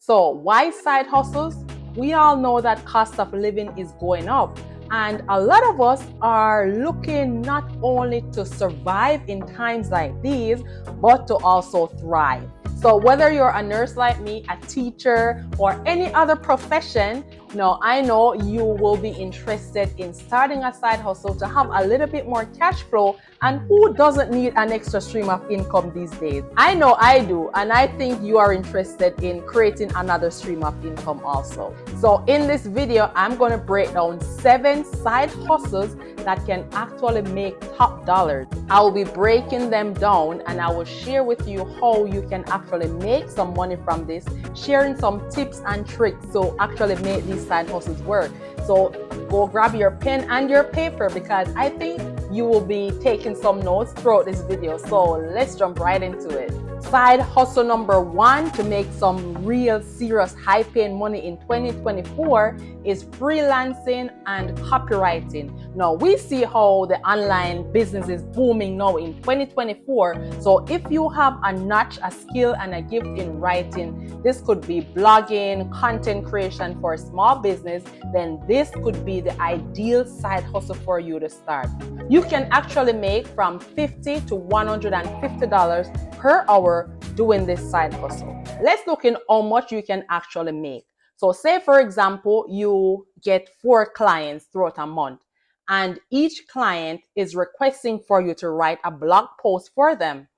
So why side hustles? We all know that cost of living is going up, and a lot of us are looking not only to survive in times like these, but to also thrive. So whether you're a nurse like me, a teacher, or any other profession, I know you will be interested in starting a side hustle to have a little bit more cash flow. And who doesn't need an extra stream of income these days? I know I do, and I think you are interested in creating another stream of income also. So in this video, I'm going to break down 7 side hustles that can actually make top dollars. I will be breaking them down, and I will share with you how you can actually make some money from this, sharing some tips and tricks to actually make these side hustles work. So go grab your pen and your paper, because I think you will be taking some notes throughout this video. So let's jump right into it. Side hustle number 1 to make some real serious high paying money in 2024 is freelancing and copywriting. Now we see how the online business is booming now in 2024. So if you have a notch, a skill, and a gift in writing, this could be blogging, content creation for a small business, then this could be the ideal side hustle for you to start. You can actually make from $50 to $150 per hour doing this side hustle. Let's look in how much you can actually make. So say, for example, you get 4 clients throughout a month, and each client is requesting for you to write a blog post for them,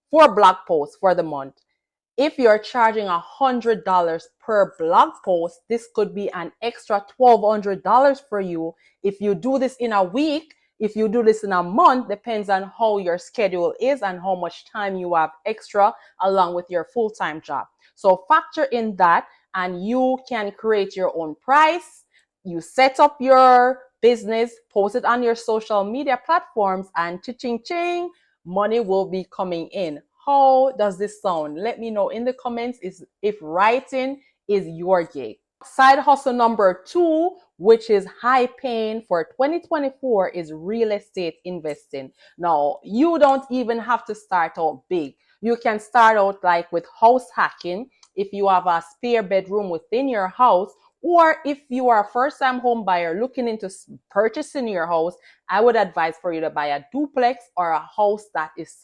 4 blog posts for the month. If you're charging $100 per blog post, this could be an extra $1,200 for you. If you do this in a week, if you do this in a month, depends on how your schedule is and how much time you have extra along with your full-time job. So factor in that, and you can create your own price. You set up your business, post it on your social media platforms, and cha-ching-ching, money will be coming in. How does this sound? Let me know in the comments if writing is your gig. Side hustle number 2, which is high paying for 2024, is real estate investing. Now, you don't even have to start out big. You can start out like with house hacking if you have a spare bedroom within your house, or if you are a first-time home buyer looking into purchasing your house, I would advise for you to buy a duplex or a house that is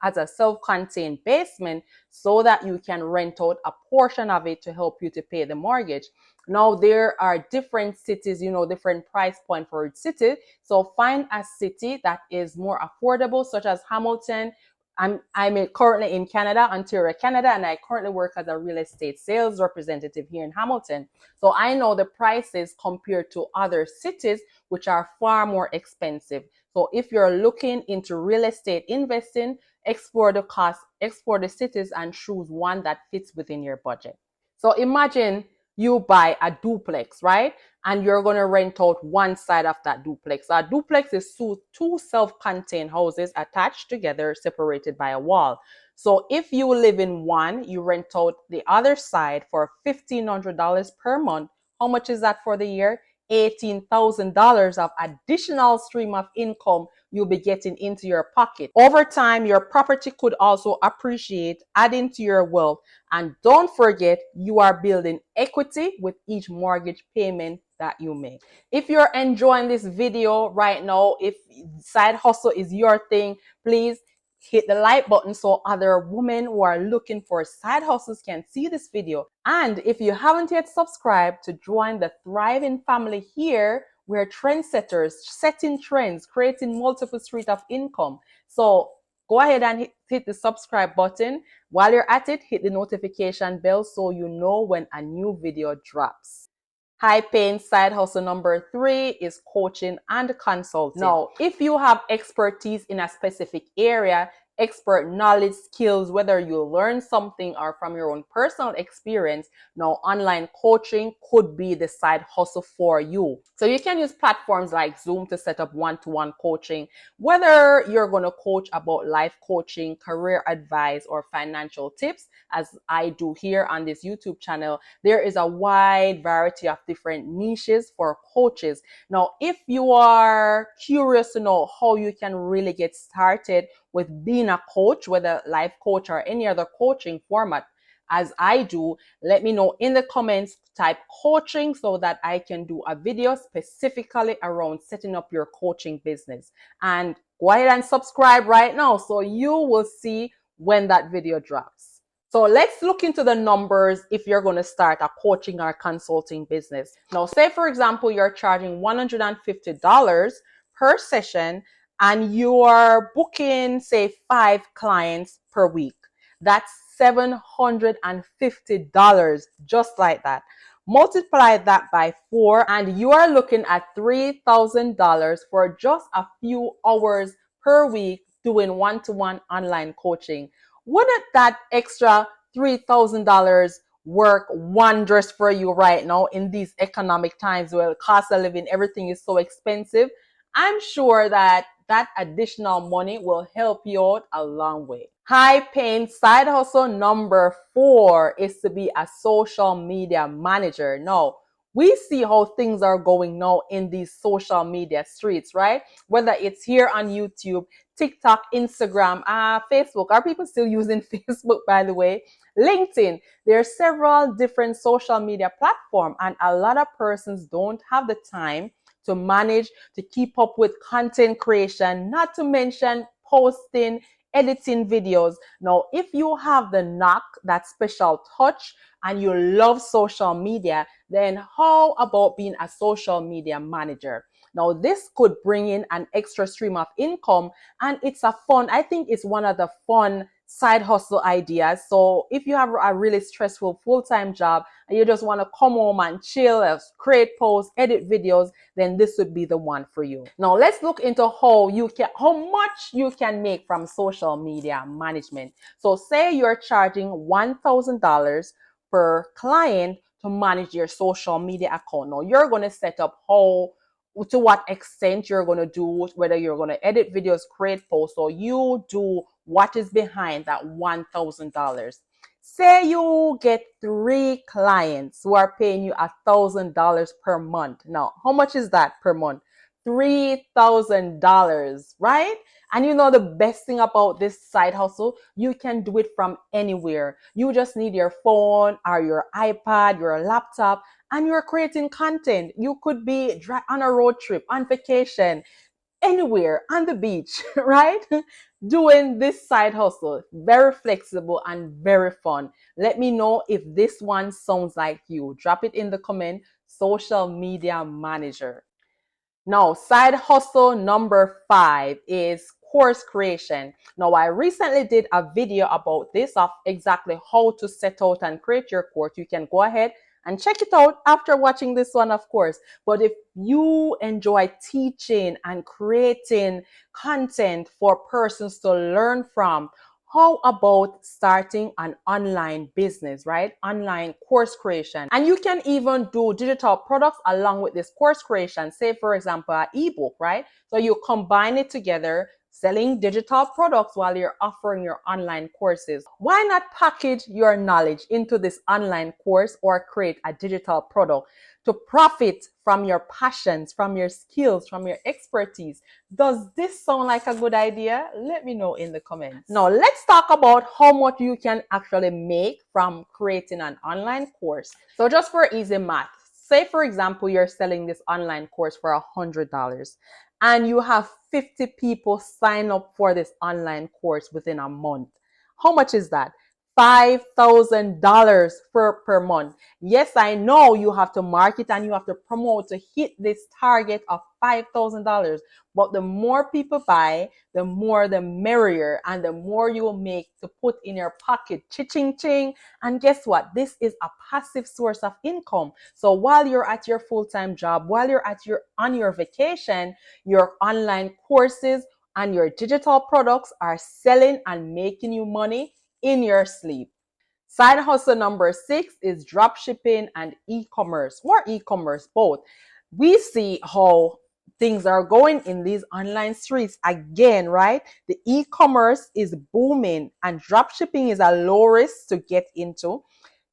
has a self-contained basement, so that you can rent out a portion of it to help you to pay the mortgage. Now, there are different cities, different price point for each city. So find a city that is more affordable, such as Hamilton. I'm currently in Canada, Ontario, Canada, and I currently work as a real estate sales representative here in Hamilton. So I know the prices compared to other cities, which are far more expensive. So if you're looking into real estate investing, explore the cost, explore the cities, and choose one that fits within your budget. So imagine you buy a duplex, right? And you're going to rent out one side of that duplex. A duplex is two self-contained houses attached together, separated by a wall. So if you live in one, you rent out the other side for $1,500 per month. How much is that for the year? $18,000 of additional stream of income you'll be getting into your pocket. Over time, your property could also appreciate, adding to your wealth. And don't forget, you are building equity with each mortgage payment that you make. If you're enjoying this video right now, if side hustle is your thing, please hit the like button so other women who are looking for side hustles can see this video. And if you haven't yet subscribed, to join the thriving family here, we're trendsetters, setting trends, creating multiple streams of income. So go ahead and hit the subscribe button. While you're at it, hit the notification bell so you know when a new video drops. High paying side hustle number 3 is coaching and consulting. Now, if you have expertise in a specific area, expert knowledge, skills, whether you learn something or from your own personal experience, now online coaching could be the side hustle for you. So you can use platforms like Zoom to set up one-to-one coaching, whether you're going to coach about life coaching, career advice, or financial tips, as I do here on this YouTube channel. There is a wide variety of different niches for coaches. Now, if you are curious to know how you can really get started with being a coach, whether life coach or any other coaching format, as I do, let me know in the comments, type coaching so that I can do a video specifically around setting up your coaching business. And go ahead and subscribe right now so you will see when that video drops. So let's look into the numbers if you're going to start a coaching or consulting business. Now, say for example, you're charging $150 per session and you're booking, say, 5 clients per week. That's $750 just like that. Multiply that by 4 and you are looking at $3,000 for just a few hours per week doing one-to-one online coaching. Wouldn't that extra $3,000 work wonders for you right now in these economic times where the cost of living, everything is so expensive? I'm sure that that additional money will help you out a long way. High paying side hustle number 4 is to be a social media manager. Now, we see how things are going now in these social media streets, right? Whether it's here on YouTube, TikTok, Instagram, Facebook. Are people still using Facebook, by the way? LinkedIn. There are several different social media platforms, and a lot of persons don't have the time to manage, to keep up with content creation, not to mention posting, editing videos. Now, if you have the knack, that special touch, and you love social media, then how about being a social media manager? Now, this could bring in an extra stream of income, and it's I think it's one of the fun side hustle ideas. So if you have a really stressful full-time job and you just want to come home and chill, create posts, edit videos, then this would be the one for you. Now let's look into how much you can make from social media management. So say you're charging $1,000 per client to manage your social media account. Now you're going to set up to what extent you're going to do, whether you're going to edit videos, create posts, or you do what is behind that $1,000. Say you get 3 clients who are paying you $1,000 per month. Now, how much is that per month? $3,000, right? And you know the best thing about this side hustle, you can do it from anywhere. You just need your phone or your iPad, your laptop, and you're creating content. You could be on a road trip, on vacation, anywhere, on the beach, right? Doing this side hustle. Very flexible and very fun. Let me know if this one sounds like you. Drop it in the comment. Social media manager. Now, side hustle number 5 is course creation. Now, I recently did a video about this, of exactly how to set out and create your course. You can go ahead and check it out after watching this one, of course. But if you enjoy teaching and creating content for persons to learn from, how about starting an online business, right? Online course creation. And you can even do digital products along with this course creation. Say, for example, an ebook, right? So you combine it together, selling digital products while you're offering your online courses. Why not package your knowledge into this online course or create a digital product to profit from your passions, from your skills, from your expertise? Does this sound like a good idea? Let me know in the comments. Now, let's talk about how much you can actually make from creating an online course. So just for easy math, say for example, you're selling this online course for $100 and you have 50 people sign up for this online course within a month. How much is that? $5,000 per month. Yes, I know you have to market and you have to promote to hit this target of $5,000. But the more people buy, the more the merrier, and the more you will make to put in your pocket. Ching ching. And guess what? This is a passive source of income. So while you're at your full-time job, while you're on your vacation, your online courses and your digital products are selling and making you money in your sleep. Side hustle number 6 is drop shipping and e-commerce, or e-commerce, both. We see how things are going in these online streets again, right? The e-commerce is booming and drop shipping is a low risk to get into.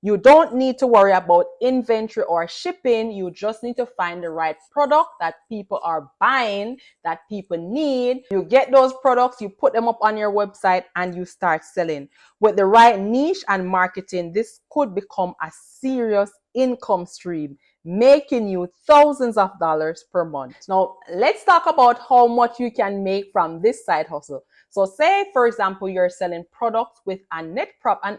You don't need to worry about inventory or shipping. You just need to find the right product that people are buying, that people need. You get those products, you put them up on your website, and you start selling. With the right niche and marketing, this could become a serious income stream, making you thousands of dollars per month. Now, let's talk about how much you can make from this side hustle. So say, for example, you're selling products with an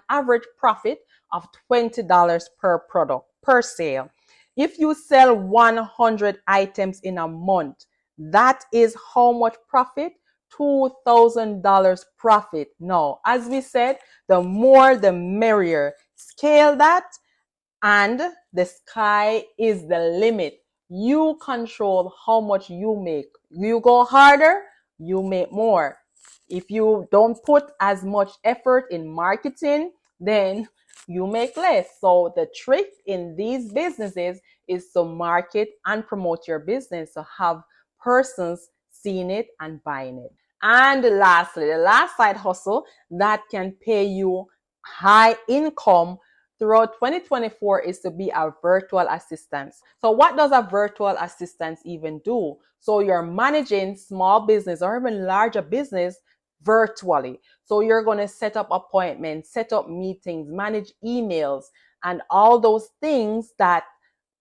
average profit of $20 per product per sale. If you sell 100 items in a month, that is how much profit? $2,000 profit. Now, as we said, the more the merrier. Scale that, and the sky is the limit. You control how much you make. You go harder, you make more. If you don't put as much effort in marketing, then you make less. So the trick in these businesses is to market and promote your business, to have persons seeing it and buying it. And lastly, the last side hustle that can pay you high income throughout 2024 is to be a virtual assistant. So what does a virtual assistant even do? So you're managing small business or even larger business virtually. So you're going to set up appointments, set up meetings, manage emails, and all those things that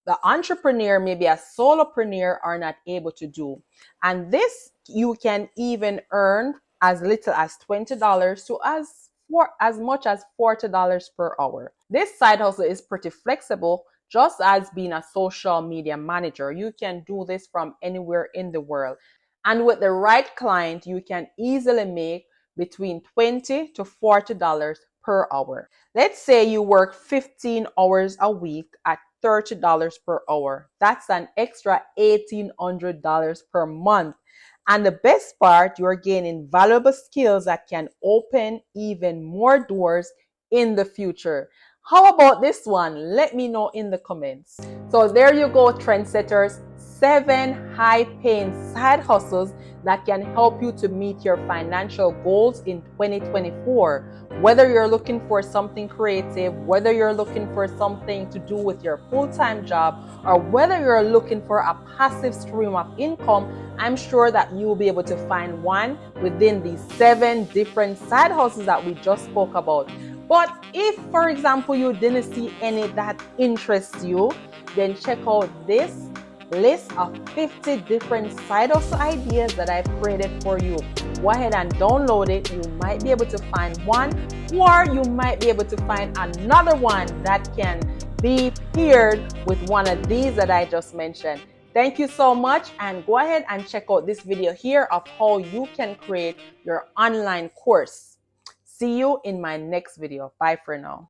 the entrepreneur, maybe a solopreneur, are not able to do. And this you can even earn as little as $20 to as much as $40 per hour. This side hustle is pretty flexible, just as being a social media manager. You can do this from anywhere in the world. And with the right client, you can easily make between $20 to $40 per hour. Let's say you work 15 hours a week at $30 per hour. That's an extra $1,800 per month. And the best part, you're gaining valuable skills that can open even more doors in the future. How about this one? Let me know in the comments. So there you go, trendsetters. 7 high-paying side hustles that can help you to meet your financial goals in 2024. Whether you're looking for something creative, whether you're looking for something to do with your full-time job, or whether you're looking for a passive stream of income, I'm sure that you will be able to find one within these 7 different side hustles that we just spoke about. But if, for example, you didn't see any that interests you, then check out this list of 50 different side hustle ideas that I've created for you. Go ahead and download it. You might be able to find one, or you might be able to find another one that can be paired with one of these that I just mentioned. Thank you so much, and go ahead and check out this video here of how you can create your online course. See you in my next video. Bye for now.